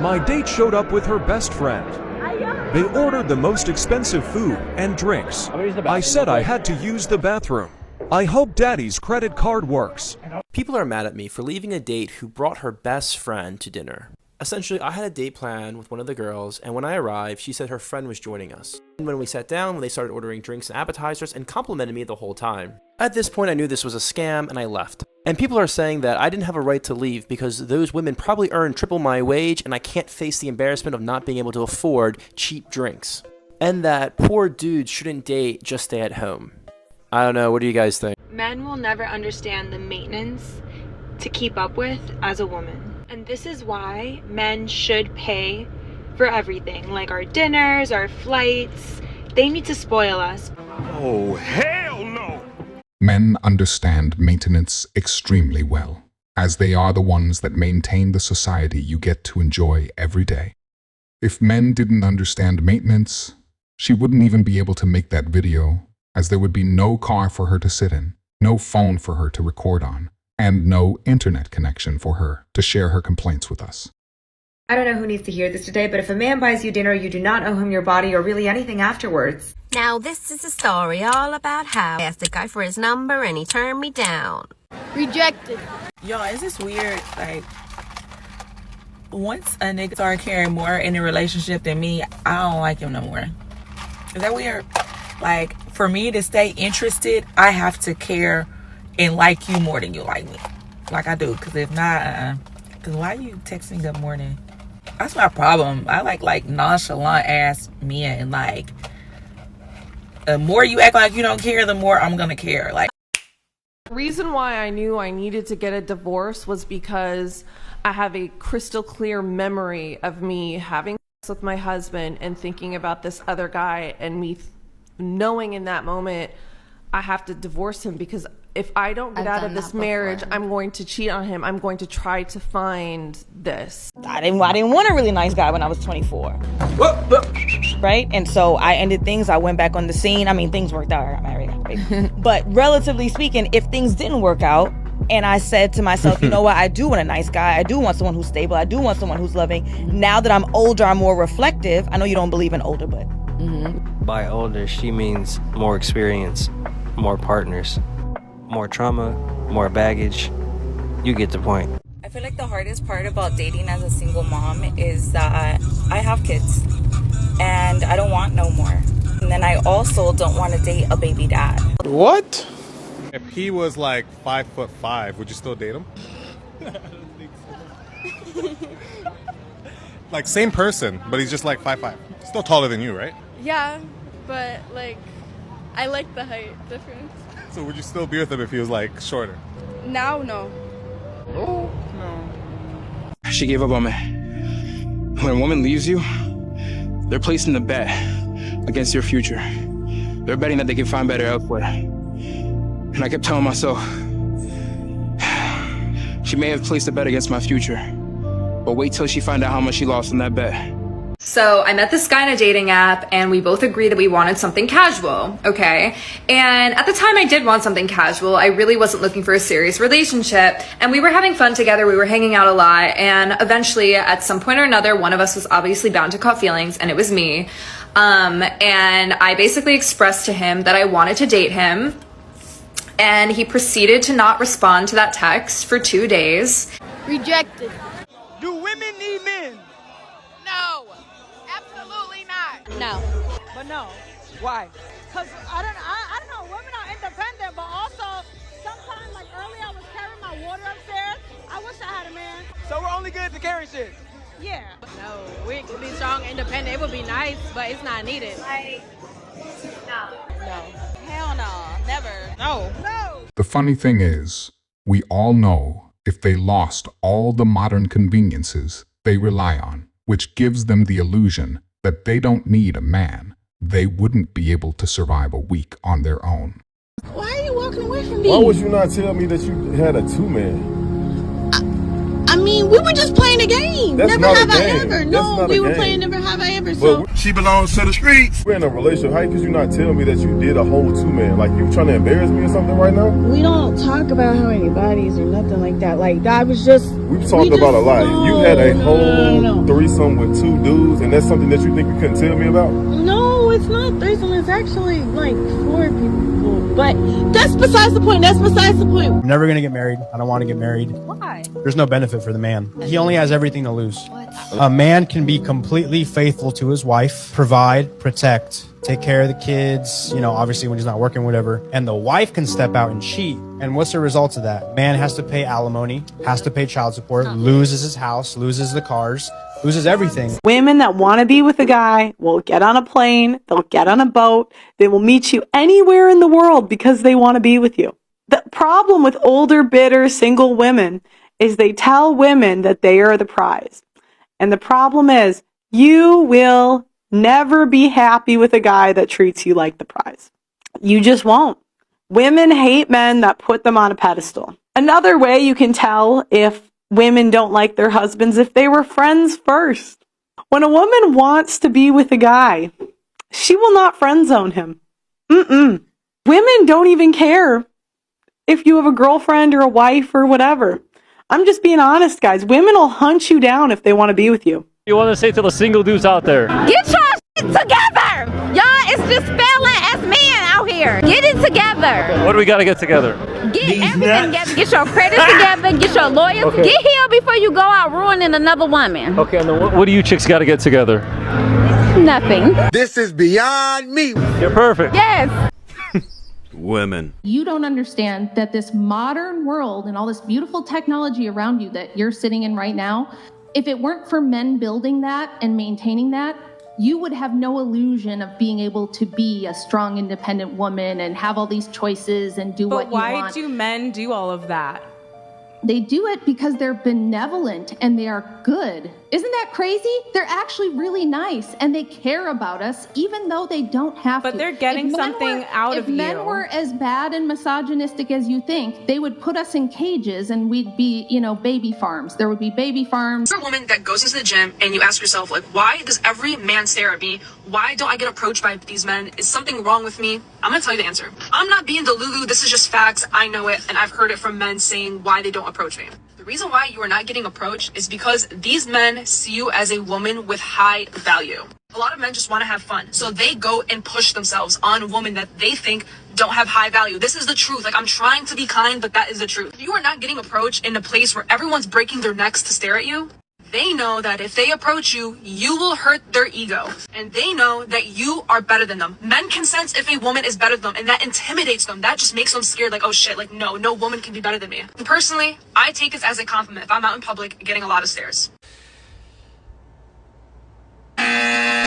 My date showed up with her best friend. They ordered the most expensive food and drinks. I said I had to use the bathroom. I hope Daddy's credit card works. People are mad at me for leaving a date who brought her best friend to dinner. Essentially, I had a date plan with one of the girls, and when I arrived, she said her friend was joining us. And when we sat down, they started ordering drinks and appetizers and complimented me the whole time. At this point, I knew this was a scam, and I left. And people are saying that I didn't have a right to leave because those women probably earn triple my wage, and I can't face the embarrassment of not being able to afford cheap drinks. And that poor dudes shouldn't date, just stay at home. I don't know, what do you guys think? Men will never understand the maintenance to keep up with as a woman. And this is why men should pay for everything, like our dinners, our flights. They need to spoil us. Oh, hell no! Men understand maintenance extremely well, as they are the ones that maintain the society you get to enjoy every day. If men didn't understand maintenance, she wouldn't even be able to make that video, as there would be no car for her to sit in, no phone for her to record on, and no internet connection for her to share her complaints with us. I don't know who needs to hear this today, but if a man buys you dinner, you do not owe him your body or really anything afterwards. Now this is a story all about how I asked the guy for his number and he turned me down. Rejected. Yo, is this weird? Like, once a nigga start caring more in a relationship than me, I don't like him no more. Is that weird? Like, for me to stay interested, I have to care and like you more than you like me. Like I do. Because if not, because why are you texting good morning? That's my problem. I like nonchalant ass men. And like, the more you act like you don't care, the more I'm gonna care. Like, the reason why I knew I needed to get a divorce was because I have a crystal clear memory of me having sex with my husband and thinking about this other guy, and me knowing in that moment I have to divorce him, because if I don't get out of this marriage, I'm going to cheat on him. I'm going to try to find this. I didn't want a really nice guy when I was 24. Right? And so I ended things. I went back on the scene. I mean, things worked out. I got married. Right? But relatively speaking, if things didn't work out, and I said to myself, you know what? I do want a nice guy. I do want someone who's stable. I do want someone who's loving. Now that I'm older, I'm more reflective. I know you don't believe in older, but... By older, she means more experience, more partners, more trauma, more baggage. You get the point. I feel like the hardest part about dating as a single mom is that I have kids and I don't want no more. And then I also don't want to date a baby dad. What? If he was like 5'5", would you still date him? I don't think so. Like same person, but he's just like 5'5". Still taller than you, right? Yeah, but like, I like the height difference. So would you still be with him if he was like shorter? Now, no. Oh, no. She gave up on me. When a woman leaves you, they're placing a bet against your future. They're betting that they can find better elsewhere. And I kept telling myself, she may have placed a bet against my future, but wait till she find out how much she lost on that bet. So I met this guy in a dating app and we both agreed that we wanted something casual, okay? And at the time I did want something casual. I really wasn't looking for a serious relationship, and we were having fun together. We were hanging out a lot, and eventually at some point or another, one of us was obviously bound to caught feelings, and it was me. And I basically expressed to him that I wanted to date him, and he proceeded to not respond to that text for 2 days. Rejected. Do women need men? No, absolutely not. No. But no. Why? Because I don't know, women are independent, but also sometimes, like earlier I was carrying my water upstairs. I wish I had a man. So we're only good to carry shit? Yeah. No, we could be strong, independent. It would be nice, but it's not needed. Like, no. No. Hell no. Never. No. No. The funny thing is, we all know if they lost all the modern conveniences they rely on, which gives them the illusion that they don't need a man, they wouldn't be able to survive a week on their own. Why are you walking away from me? Why would you not tell me that you had a two-man? I mean, mean, we were just playing a game. That's Never not have a I game. ever. That's No, not we a were game. playing Never Have I Ever. So But she belongs to the streets. We're in a relationship. How could you not tell me that you did a whole two-man? Like, you trying to embarrass me or something right now? we don't talk about how many bodies or nothing like that. Like, I was just. We've talked about a lot. You had a whole threesome with 2 dudes, and that's something that you think you couldn't tell me about? No, it's not threesome. It's actually like 4 people. But that's besides the point. That's besides the point. I'm never gonna get married. I don't want to get married. Why? There's no benefit for the man. He only has everything to lose. A man can be completely faithful to his wife, provide, protect, take care of the kids, you know, obviously when he's not working, whatever. And the wife can step out and cheat. And what's the result of that? Man has to pay alimony, has to pay child support, loses his house, loses the cars, loses everything. Women that want to be with a guy will get on a plane, they'll get on a boat, they will meet you anywhere in the world because they want to be with you. The problem with older, bitter, single women is they tell women that they are the prize. And the problem is you will never be happy with a guy that treats you like the prize. You just won't. Women hate men that put them on a pedestal. Another way you can tell if women don't like their husbands if they were friends first. When a woman wants to be with a guy, she will not friend zone him. Women don't even care if you have a girlfriend or a wife or whatever. I'm just being honest, guys. Women will hunt you down if they want to be with you. You want to say to the single dudes out there? Get your shit together! Y'all, it's just failing as men out here. Get it together. What do we got to get together? Get everything together. Get your credit together. Get your lawyers. Okay. Get here before you go out ruining another woman. Okay, and then what do you chicks got to get together? Nothing. This is beyond me. You're perfect. Yes. Women. You don't understand that this modern world and all this beautiful technology around you that you're sitting in right now, if it weren't for men building that and maintaining that, you would have no illusion of being able to be a strong, independent woman and have all these choices and do what you want. But why do men do all of that? They do it because they're benevolent and they are good. Isn't that crazy? They're actually really nice and they care about us even though they don't have to. But they're getting something out of you. If men were as bad and misogynistic as you think, they would put us in cages and we'd be, baby farms. There would be baby farms. You're a woman that goes into the gym and you ask yourself, like, why does every man stare at me? Why don't I get approached by these men? Is something wrong with me? I'm gonna tell you the answer. I'm not being delulu. This is just facts. I know it, and I've heard it from men saying why they don't approach me. The reason why you are not getting approached is because these men see you as a woman with high value. A lot of men just want to have fun, so they go and push themselves on women that they think don't have high value. This is the truth. Like, I'm trying to be kind, but that is the truth. You are not getting approached in a place where everyone's breaking their necks to stare at you. They know that if they approach you, you will hurt their ego. And they know that you are better than them. Men can sense if a woman is better than them, and that intimidates them. That just makes them scared, like, oh shit, like, no woman can be better than me. And personally, I take this as a compliment if I'm out in public getting a lot of stares.